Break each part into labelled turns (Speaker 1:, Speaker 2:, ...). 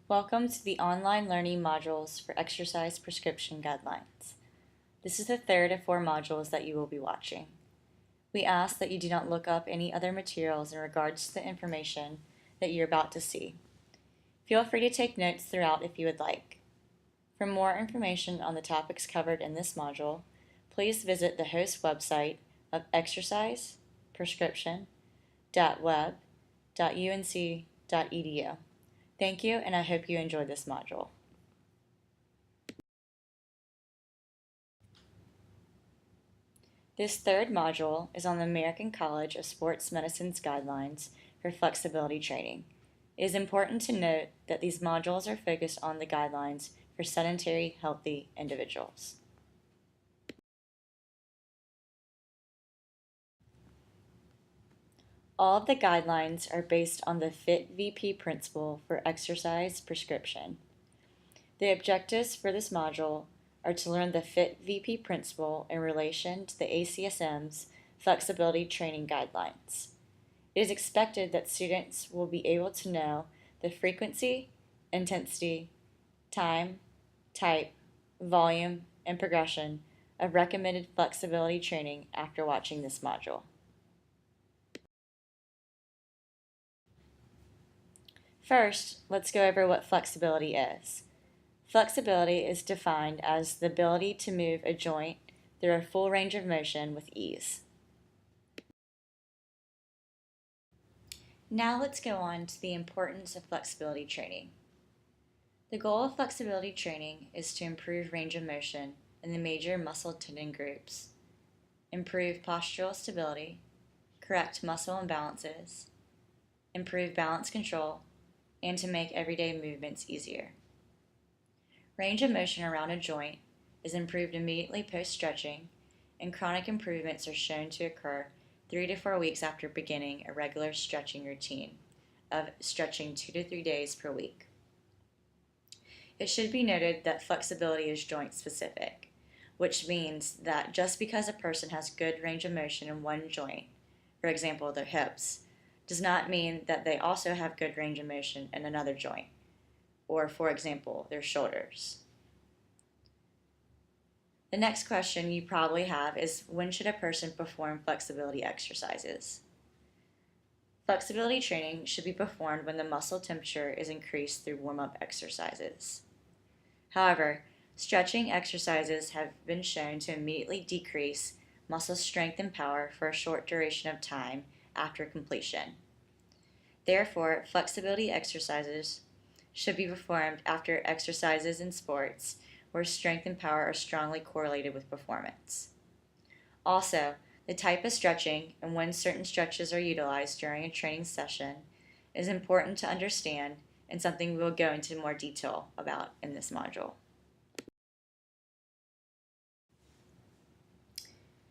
Speaker 1: Welcome to the online learning modules for exercise prescription guidelines. This is the third of 4 modules that you will be watching. We ask that you do not look up any other materials in regards to the information that you're about to see. Feel free to take notes throughout if you would like. For more information on the topics covered in this module, please visit the host website of exercise-prescription.web.unc.edu. Thank you, and I hope you enjoy this module. This third module is on the American College of Sports Medicine's guidelines for flexibility training. It is important to note that these modules are focused on the guidelines for sedentary, healthy individuals. All of the guidelines are based on the FIT-VP principle for exercise prescription. The objectives for this module are to learn the FIT-VP principle in relation to the ACSM's flexibility training guidelines. It is expected that students will be able to know the frequency, intensity, time, type, volume, and progression of recommended flexibility training after watching this module. First, let's go over what flexibility is. Flexibility is defined as the ability to move a joint through a full range of motion with ease. Now let's go on to the importance of flexibility training. The goal of flexibility training is to improve range of motion in the major muscle tendon groups, improve postural stability, correct muscle imbalances, improve balance control, and to make everyday movements easier. Range of motion around a joint is improved immediately post-stretching, and chronic improvements are shown to occur 3 to 4 weeks after beginning a regular stretching routine of stretching 2 to 3 days per week. It should be noted that flexibility is joint specific, which means that just because a person has good range of motion in one joint, for example their hips, does not mean that they also have good range of motion in another joint, or for example their shoulders. The next question you probably have is, when should a person perform flexibility exercises? Flexibility training should be performed when the muscle temperature is increased through warm-up exercises. However, stretching exercises have been shown to immediately decrease muscle strength and power for a short duration of time after completion. Therefore, flexibility exercises should be performed after exercises in sports where strength and power are strongly correlated with performance. Also, the type of stretching and when certain stretches are utilized during a training session is important to understand and something we will go into more detail about in this module.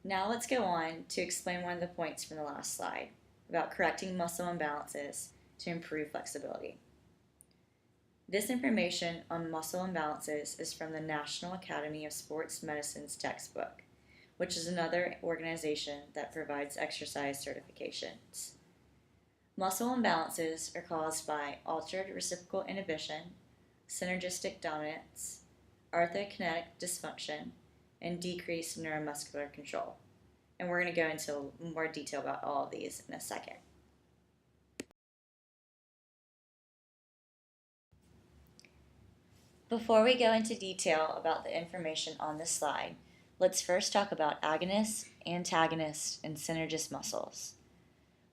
Speaker 1: Now let's go on to explain one of the points from the last slide about correcting muscle imbalances to improve flexibility. This information on muscle imbalances is from the National Academy of Sports Medicine's textbook, which is another organization that provides exercise certifications. Muscle imbalances are caused by altered reciprocal inhibition, synergistic dominance, arthrokinetic dysfunction, and decreased neuromuscular control. And we're going to go into more detail about all of these in a second. Before we go into detail about the information on this slide, let's first talk about agonists, antagonists, and synergist muscles.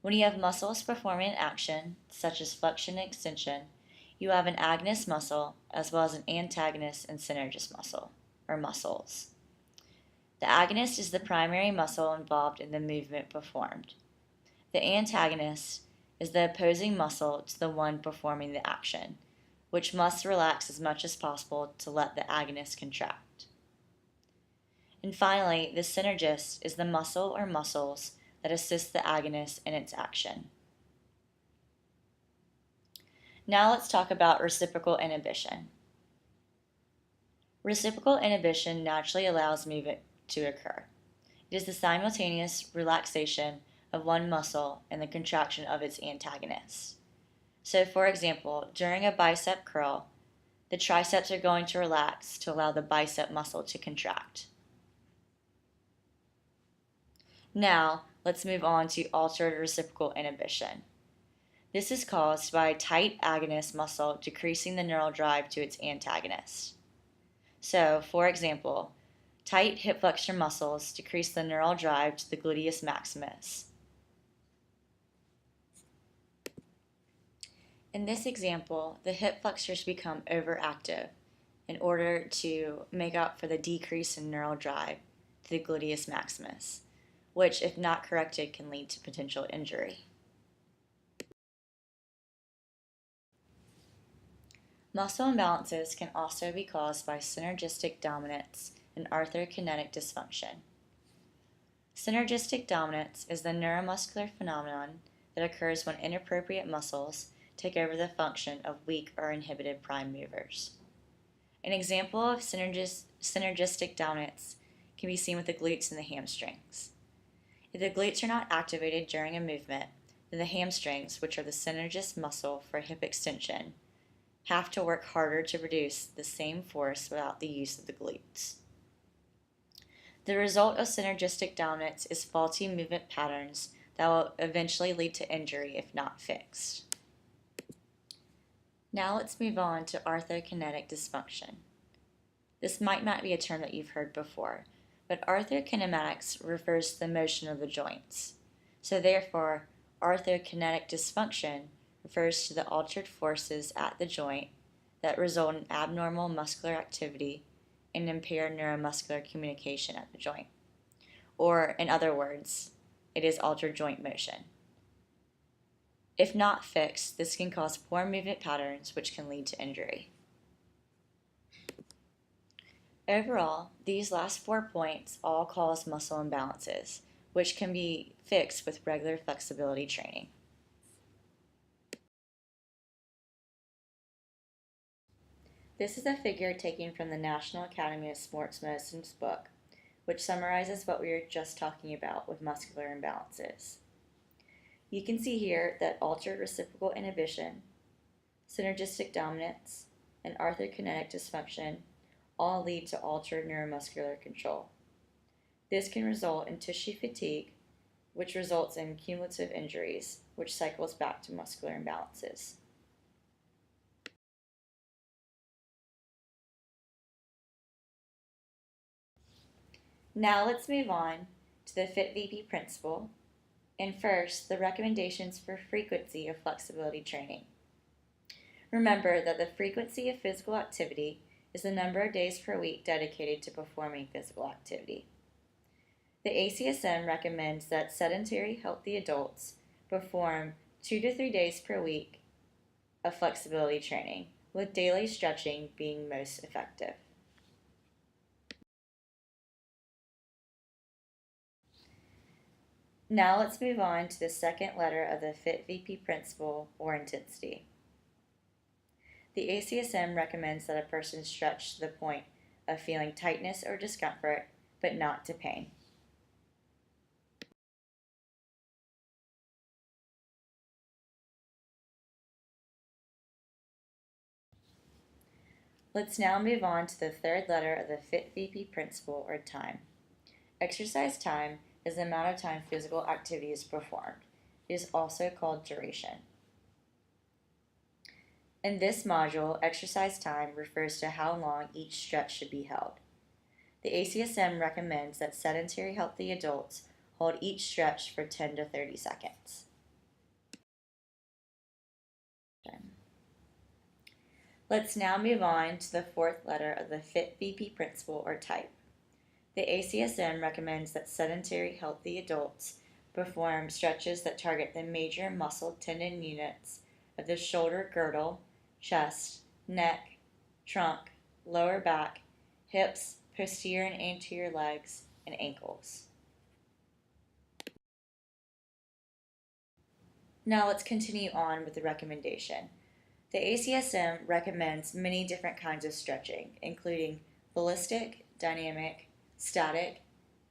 Speaker 1: When you have muscles performing an action, such as flexion and extension, you have an agonist muscle as well as an antagonist and synergist muscle, or muscles. The agonist is the primary muscle involved in the movement performed. The antagonist is the opposing muscle to the one performing the action, which must relax as much as possible to let the agonist contract. And finally, the synergist is the muscle or muscles that assist the agonist in its action. Now let's talk about reciprocal inhibition. Reciprocal inhibition naturally allows movement to occur. It is the simultaneous relaxation of one muscle and the contraction of its antagonist. So for example, during a bicep curl, the triceps are going to relax to allow the bicep muscle to contract. Now, let's move on to altered reciprocal inhibition. This is caused by a tight agonist muscle decreasing the neural drive to its antagonist. So, for example, tight hip flexor muscles decrease the neural drive to the gluteus maximus. In this example, the hip flexors become overactive in order to make up for the decrease in neural drive to the gluteus maximus, which, if not corrected, can lead to potential injury. Muscle imbalances can also be caused by synergistic dominance and arthrokinetic dysfunction. Synergistic dominance is the neuromuscular phenomenon that occurs when inappropriate muscles take over the function of weak or inhibited prime movers. An example of synergistic dominance can be seen with the glutes and the hamstrings. If the glutes are not activated during a movement, then the hamstrings, which are the synergist muscle for hip extension, have to work harder to produce the same force without the use of the glutes. The result of synergistic dominance is faulty movement patterns that will eventually lead to injury if not fixed. Now let's move on to arthrokinetic dysfunction. This might not be a term that you've heard before, but arthrokinematics refers to the motion of the joints. So therefore, arthrokinetic dysfunction refers to the altered forces at the joint that result in abnormal muscular activity and impaired neuromuscular communication at the joint. Or, in other words, it is altered joint motion. If not fixed, this can cause poor movement patterns, which can lead to injury. Overall, these last 4 points all cause muscle imbalances, which can be fixed with regular flexibility training. This is a figure taken from the National Academy of Sports Medicine's book, which summarizes what we were just talking about with muscular imbalances. You can see here that altered reciprocal inhibition, synergistic dominance, and arthrokinetic dysfunction all lead to altered neuromuscular control. This can result in tissue fatigue, which results in cumulative injuries, which cycles back to muscular imbalances. Now let's move on to the FIT-VP principle, and first, the recommendations for frequency of flexibility training. Remember that the frequency of physical activity is the number of days per week dedicated to performing physical activity. The ACSM recommends that sedentary, healthy adults perform 2 to 3 days per week of flexibility training, with daily stretching being most effective. Now let's move on to the second letter of the FIT-VP principle, or intensity. The ACSM recommends that a person stretch to the point of feeling tightness or discomfort, but not to pain. Let's now move on to the third letter of the FIT-VP principle, or time. Exercise time is the amount of time physical activity is performed. It is also called duration. In this module, exercise time refers to how long each stretch should be held. The ACSM recommends that sedentary healthy adults hold each stretch for 10 to 30 seconds. Let's now move on to the fourth letter of the FIT-VP principle, or type. The ACSM recommends that sedentary healthy adults perform stretches that target the major muscle tendon units of the shoulder girdle, chest, neck, trunk, lower back, hips, posterior and anterior legs, and ankles. Now let's continue on with the recommendation. The ACSM recommends many different kinds of stretching, including ballistic, dynamic, static,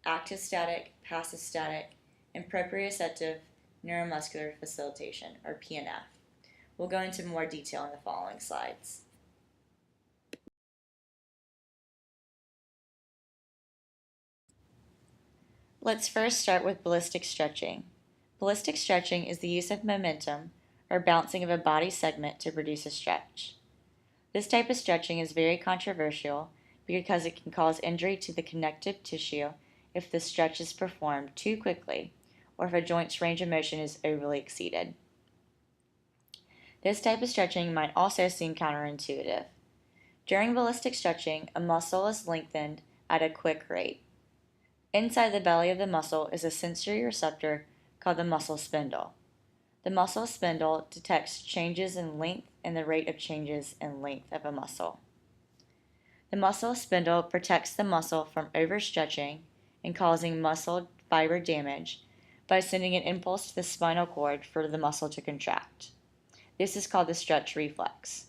Speaker 1: active static, passive static, and proprioceptive neuromuscular facilitation, or PNF, We'll go into more detail in the following slides. Let's first start with ballistic stretching. Ballistic stretching is the use of momentum or bouncing of a body segment to produce a stretch. This type of stretching is very controversial because it can cause injury to the connective tissue if the stretch is performed too quickly or if a joint's range of motion is overly exceeded. This type of stretching might also seem counterintuitive. During ballistic stretching, a muscle is lengthened at a quick rate. Inside the belly of the muscle is a sensory receptor called the muscle spindle. The muscle spindle detects changes in length and the rate of changes in length of a muscle. The muscle spindle protects the muscle from overstretching and causing muscle fiber damage by sending an impulse to the spinal cord for the muscle to contract. This is called the stretch reflex.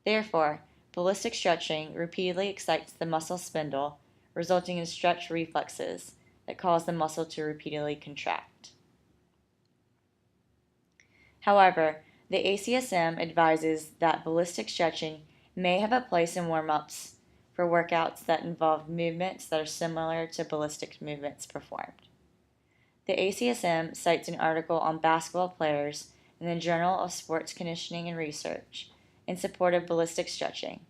Speaker 1: Therefore, ballistic stretching repeatedly excites the muscle spindle, resulting in stretch reflexes that cause the muscle to repeatedly contract. However, the ACSM advises that ballistic stretching may have a place in warm-ups for workouts that involve movements that are similar to ballistic movements performed. The ACSM cites an article on basketball players in the Journal of Sports Conditioning and Research in support of ballistic stretching.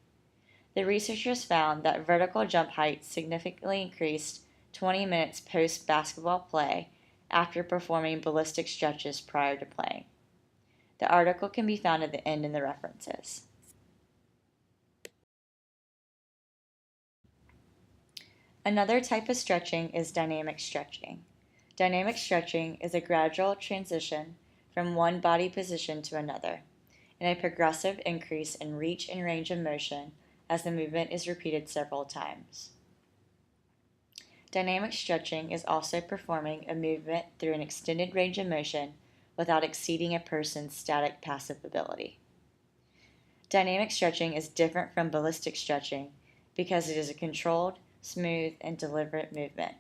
Speaker 1: The researchers found that vertical jump height significantly increased 20 minutes post-basketball play after performing ballistic stretches prior to playing. The article can be found at the end in the references. Another type of stretching is dynamic stretching. Dynamic stretching is a gradual transition from one body position to another, and a progressive increase in reach and range of motion as the movement is repeated several times. Dynamic stretching is also performing a movement through an extended range of motion without exceeding a person's static passive ability. Dynamic stretching is different from ballistic stretching because it is a controlled, smooth, and deliberate movement.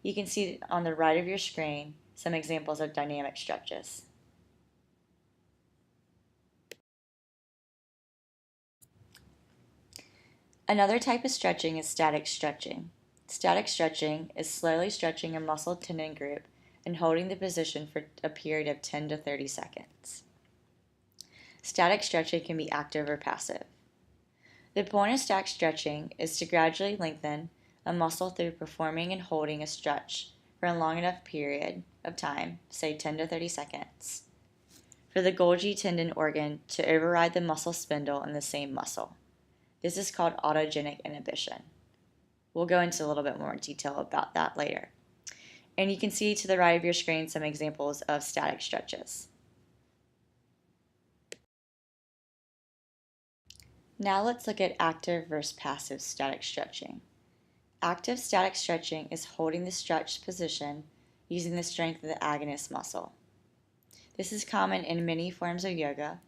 Speaker 1: You can see on the right of your screen some examples of dynamic stretches. Another type of stretching is static stretching. Static stretching is slowly stretching a muscle tendon group and holding the position for a period of 10 to 30 seconds. Static stretching can be active or passive. The point of static stretching is to gradually lengthen a muscle through performing and holding a stretch for a long enough period of time, say 10 to 30 seconds, for the Golgi tendon organ to override the muscle spindle in the same muscle. This is called autogenic inhibition. We'll go into a little bit more detail about that later. And you can see to the right of your screen some examples of static stretches. Now let's look at active versus passive static stretching. Active static stretching is holding the stretched position using the strength of the agonist muscle. This is common in many forms of yoga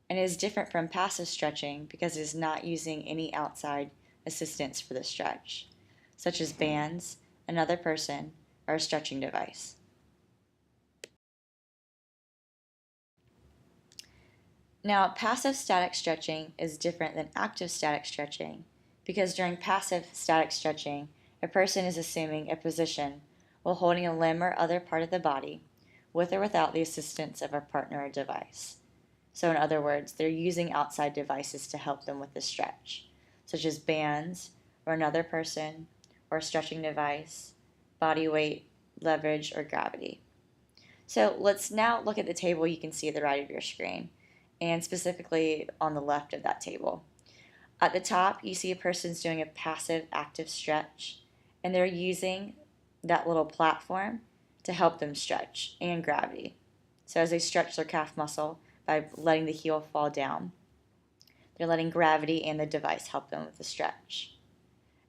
Speaker 1: and is different from passive stretching because it is not using any outside assistance for the stretch, such as bands, another person, or a stretching device. Now, passive static stretching is different than active static stretching because during passive static stretching, a person is assuming a position while holding a limb or other part of the body with or without the assistance of a partner or device. So in other words, they're using outside devices to help them with the stretch, such as bands or another person or a stretching device, body weight, leverage, or gravity. So let's now look at the table you can see at the right of your screen, and specifically on the left of that table. At the top, you see a person's doing a passive active stretch, and they're using that little platform to help them stretch and gravity. So as they stretch their calf muscle by letting the heel fall down, they're letting gravity and the device help them with the stretch.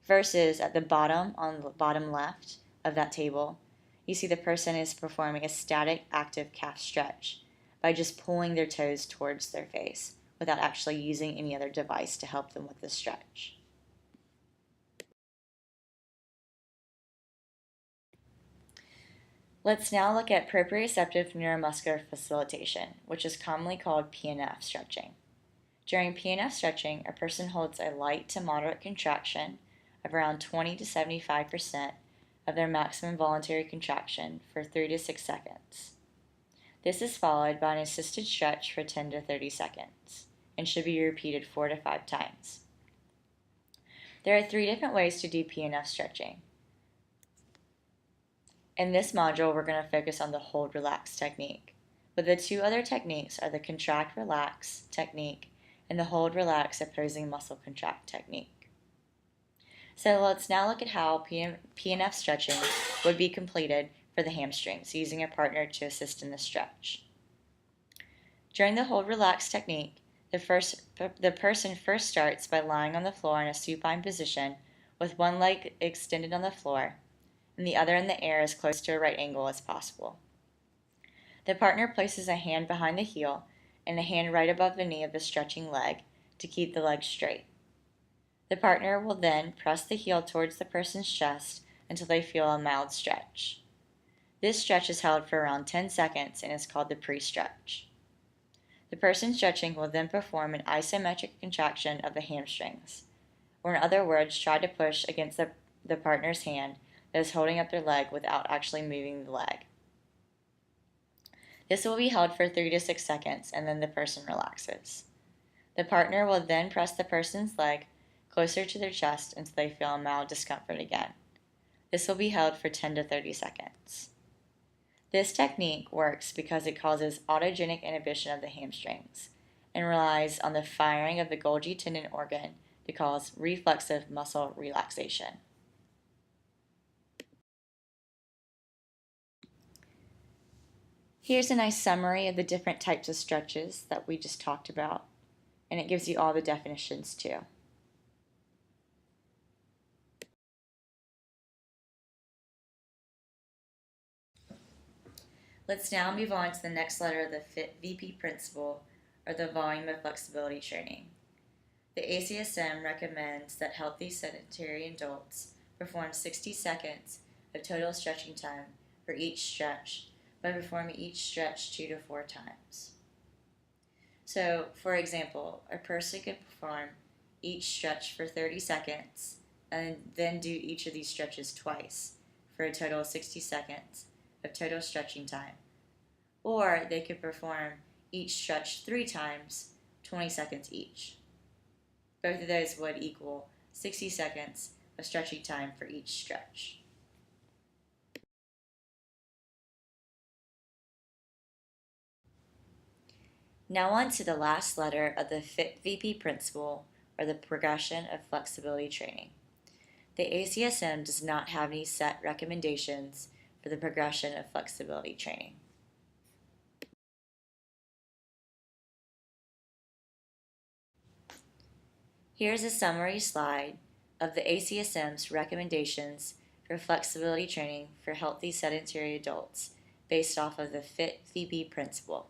Speaker 1: Versus at the bottom, on the bottom left of that table, you see the person is performing a static active calf stretch by just pulling their toes towards their face without actually using any other device to help them with the stretch. Let's now look at proprioceptive neuromuscular facilitation, which is commonly called PNF stretching. During PNF stretching, a person holds a light to moderate contraction of around 20 to 75% of their maximum voluntary contraction for 3 to 6 seconds. This is followed by an assisted stretch for 10 to 30 seconds and should be repeated 4 to 5 times. There are 3 different ways to do PNF stretching. In this module, we're going to focus on the hold relax technique, but the 2 other techniques are the contract relax technique and the hold relax opposing muscle contract technique. So let's now look at how PNF stretching would be completed for the hamstrings using a partner to assist in the stretch. During the hold relax technique, the person first starts by lying on the floor in a supine position with one leg extended on the floor and the other in the air as close to a right angle as possible. The partner places a hand behind the heel and a hand right above the knee of the stretching leg to keep the leg straight. The partner will then press the heel towards the person's chest until they feel a mild stretch. This stretch is held for around 10 seconds and is called the pre-stretch. The person stretching will then perform an isometric contraction of the hamstrings, or in other words, try to push against the partner's hand that is holding up their leg without actually moving the leg. This will be held for 3 to 6 seconds and then the person relaxes. The partner will then press the person's leg closer to their chest until they feel a mild discomfort again. This will be held for 10 to 30 seconds. This technique works because it causes autogenic inhibition of the hamstrings and relies on the firing of the Golgi tendon organ to cause reflexive muscle relaxation. Here's a nice summary of the different types of stretches that we just talked about, and it gives you all the definitions too. Let's now move on to the next letter of the VP principle, or the volume of flexibility training. The ACSM recommends that healthy sedentary adults perform 60 seconds of total stretching time for each stretch by performing each stretch 2 to 4 times. So, for example, a person could perform each stretch for 30 seconds and then do each of these stretches twice for a total of 60 seconds of total stretching time. Or they could perform each stretch 3 times, 20 seconds each. Both of those would equal 60 seconds of stretching time for each stretch. Now on to the last letter of the VP principle, or the progression of flexibility training. The ACSM does not have any set recommendations for the progression of flexibility training. Here's a summary slide of the ACSM's recommendations for flexibility training for healthy sedentary adults based off of the VP principle.